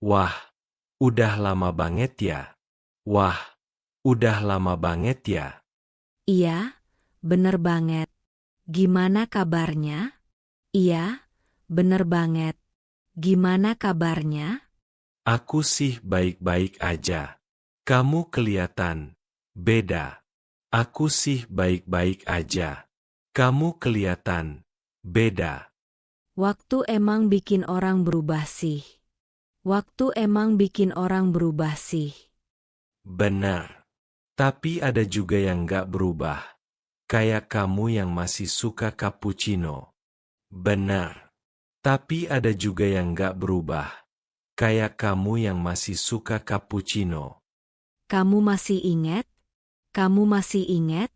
Wah, udah lama banget ya. Wah, udah lama banget ya. Iya, bener banget. Gimana kabarnya? Iya, bener banget. Gimana kabarnya? Aku sih baik-baik aja. Kamu kelihatan beda. Aku sih baik-baik aja. Kamu kelihatan beda. Waktu emang bikin orang berubah sih. Waktu emang bikin orang berubah sih. Benar. Tapi ada juga yang gak berubah. Kayak kamu yang masih suka cappuccino. Benar. Tapi ada juga yang gak berubah. Kayak kamu yang masih suka cappuccino. Kamu masih ingat? Kamu masih ingat?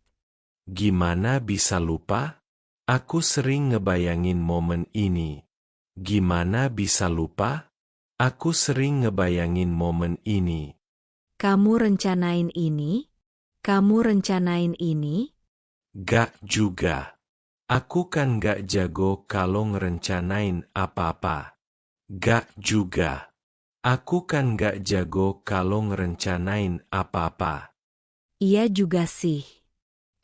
Gimana bisa lupa? Aku sering ngebayangin momen ini. Gimana bisa lupa? Aku sering ngebayangin momen ini. Kamu rencanain ini? Kamu rencanain ini? Gak juga. Aku kan gak jago kalau ngerencanain apa-apa. Gak juga. Aku kan gak jago kalau ngerencanain apa-apa. Iya juga sih.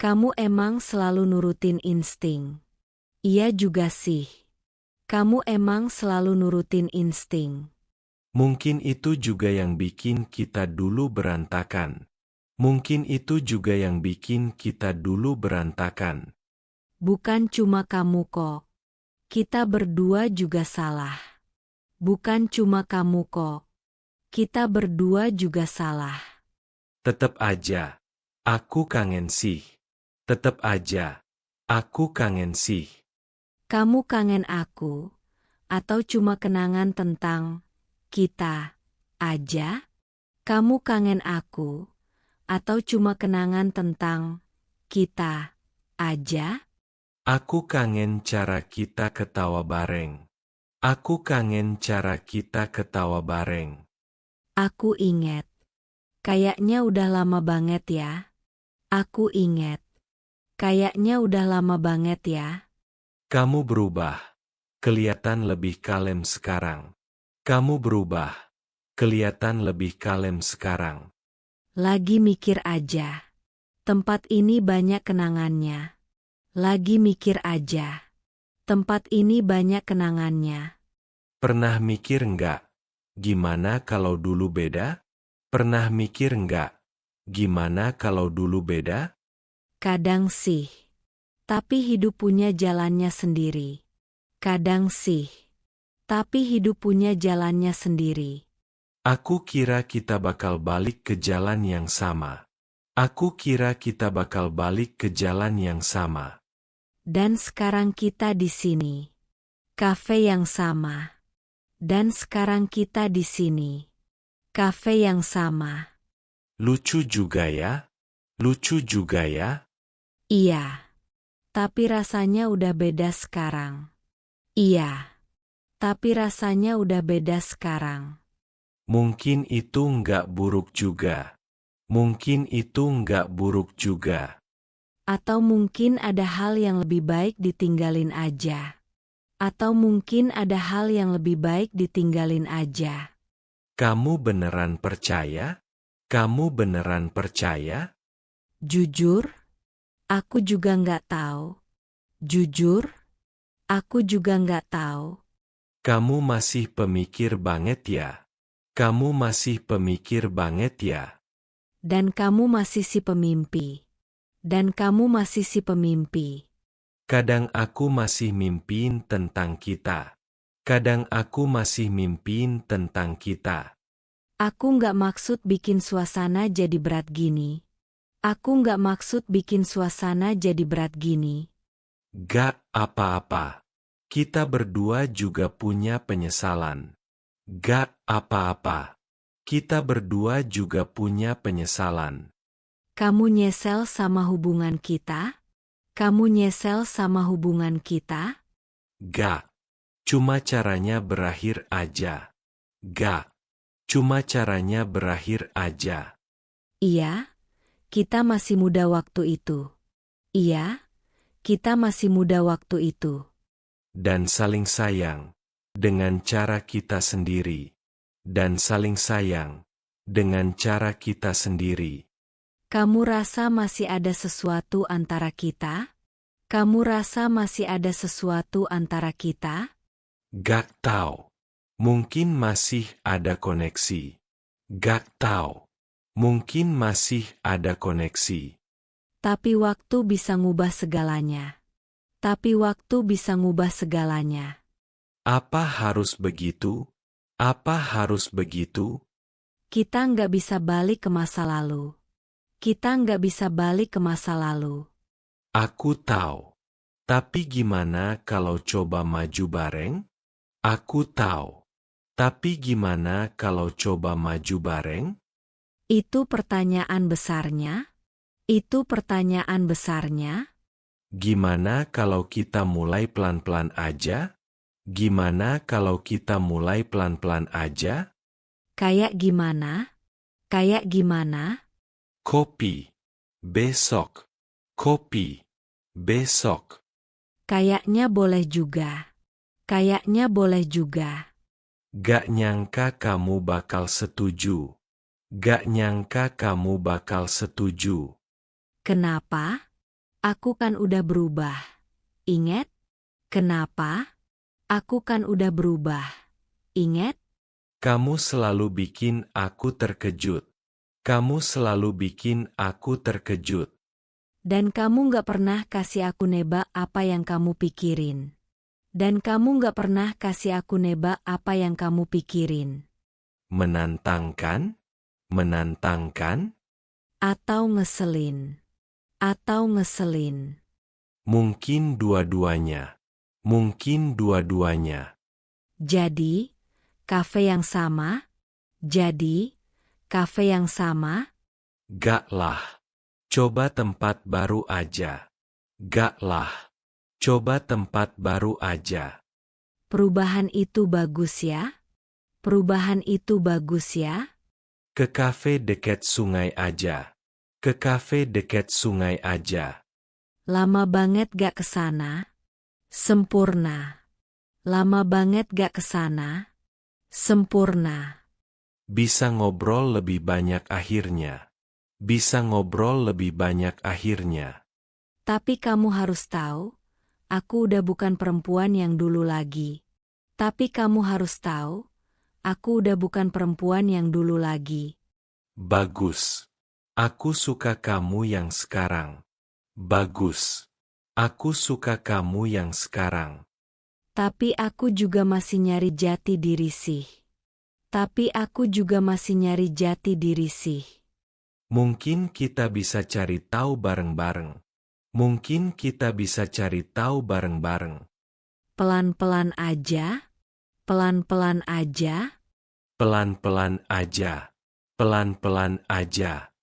Kamu emang selalu nurutin insting. Iya juga sih. Kamu emang selalu nurutin insting. Mungkin itu juga yang bikin kita dulu berantakan. Mungkin itu juga yang bikin kita dulu berantakan. Bukan cuma kamu kok. Kita berdua juga salah. Bukan cuma kamu kok. Kita berdua juga salah. Tetep aja, aku kangen sih. Tetep aja, aku kangen sih. Kamu kangen aku? Atau cuma kenangan tentang kita aja? Kamu kangen aku? Atau cuma kenangan tentang kita aja? Aku kangen cara kita ketawa bareng. Aku kangen cara kita ketawa bareng. Aku inget. Kayaknya udah lama banget ya. Aku inget. Kayaknya udah lama banget ya. Kamu berubah. Kelihatan lebih kalem sekarang. Kamu berubah. Kelihatan lebih kalem sekarang. Lagi mikir aja. Tempat ini banyak kenangannya. Lagi mikir aja. Tempat ini banyak kenangannya. Pernah mikir nggak? Gimana kalau dulu beda? Pernah mikir nggak? Gimana kalau dulu beda? Kadang sih. Tapi hidup punya jalannya sendiri. Kadang sih. Tapi hidup punya jalannya sendiri. Aku kira kita bakal balik ke jalan yang sama. Aku kira kita bakal balik ke jalan yang sama. Dan sekarang kita di sini. Kafe yang sama. Dan sekarang kita di sini. Kafe yang sama. Lucu juga ya? Lucu juga ya? Iya. Tapi rasanya udah beda sekarang. Iya. Tapi rasanya udah beda sekarang. Mungkin itu nggak buruk juga. Mungkin itu nggak buruk juga. Atau mungkin ada hal yang lebih baik ditinggalin aja. Atau mungkin ada hal yang lebih baik ditinggalin aja. Kamu beneran percaya? Kamu beneran percaya? Jujur, aku juga nggak tahu. Jujur, aku juga nggak tahu. Kamu masih pemikir banget ya? Kamu masih pemikir banget ya? Dan kamu masih si pemimpi. Dan kamu masih si pemimpi. Kadang aku masih mimpiin tentang kita. Kadang aku masih mimpiin tentang kita. Aku nggak maksud bikin suasana jadi berat gini. Aku nggak maksud bikin suasana jadi berat gini. Gak apa-apa. Kita berdua juga punya penyesalan. Gak apa-apa. Kita berdua juga punya penyesalan. Kamu nyesel sama hubungan kita? Kamu nyesel sama hubungan kita? Gak. Cuma caranya berakhir aja. Gak. Cuma caranya berakhir aja. Iya, kita masih muda waktu itu. Iya, kita masih muda waktu itu. Dan saling sayang. Dengan cara kita sendiri. dan saling sayang, dengan cara kita sendiri. Kamu rasa masih ada sesuatu antara kita? Kamu rasa masih ada sesuatu antara kita? Gak tahu. Mungkin masih ada koneksi. Gak tahu. Mungkin masih ada koneksi. Tapi waktu bisa ngubah segalanya. Tapi waktu bisa ngubah segalanya. Apa harus begitu? Apa harus begitu? Kita nggak bisa balik ke masa lalu. Kita nggak bisa balik ke masa lalu. Aku tahu. Tapi gimana kalau coba maju bareng? Aku tahu. Tapi gimana kalau coba maju bareng? Itu pertanyaan besarnya? Itu pertanyaan besarnya? Gimana kalau kita mulai pelan-pelan aja? Gimana kalau kita mulai pelan-pelan aja? Kayak gimana? Kayak gimana? Kopi. Besok. Kopi. Besok. Kayaknya boleh juga. Kayaknya boleh juga. Gak nyangka kamu bakal setuju. Gak nyangka kamu bakal setuju. Kenapa? Aku kan udah berubah. Ingat? Kenapa? Aku kan udah berubah. Ingat? Kamu selalu bikin aku terkejut. Kamu selalu bikin aku terkejut. Dan kamu nggak pernah kasih aku nebak apa yang kamu pikirin. Dan kamu nggak pernah kasih aku nebak apa yang kamu pikirin. Menantangkan? Menantangkan? Atau ngeselin. Atau ngeselin. Mungkin dua-duanya. Mungkin dua-duanya. Jadi, kafe yang sama? Jadi, kafe yang sama? Gak lah. Coba tempat baru aja. Gak lah. Coba tempat baru aja. Perubahan itu bagus ya? Perubahan itu bagus ya? Ke kafe dekat sungai aja. Ke kafe dekat sungai aja. Lama banget gak kesana? Sempurna. Lama banget gak kesana? Sempurna. Bisa ngobrol lebih banyak akhirnya. Bisa ngobrol lebih banyak akhirnya. Tapi kamu harus tahu, aku udah bukan perempuan yang dulu lagi. Tapi kamu harus tahu, aku udah bukan perempuan yang dulu lagi. Bagus. Aku suka kamu yang sekarang. Bagus. Aku suka kamu yang sekarang. Tapi aku juga masih nyari jati diri sih. Tapi aku juga masih nyari jati diri sih. Mungkin kita bisa cari tahu bareng-bareng. Mungkin kita bisa cari tahu bareng-bareng. Pelan-pelan aja. Pelan-pelan aja. Pelan-pelan aja. Pelan-pelan aja.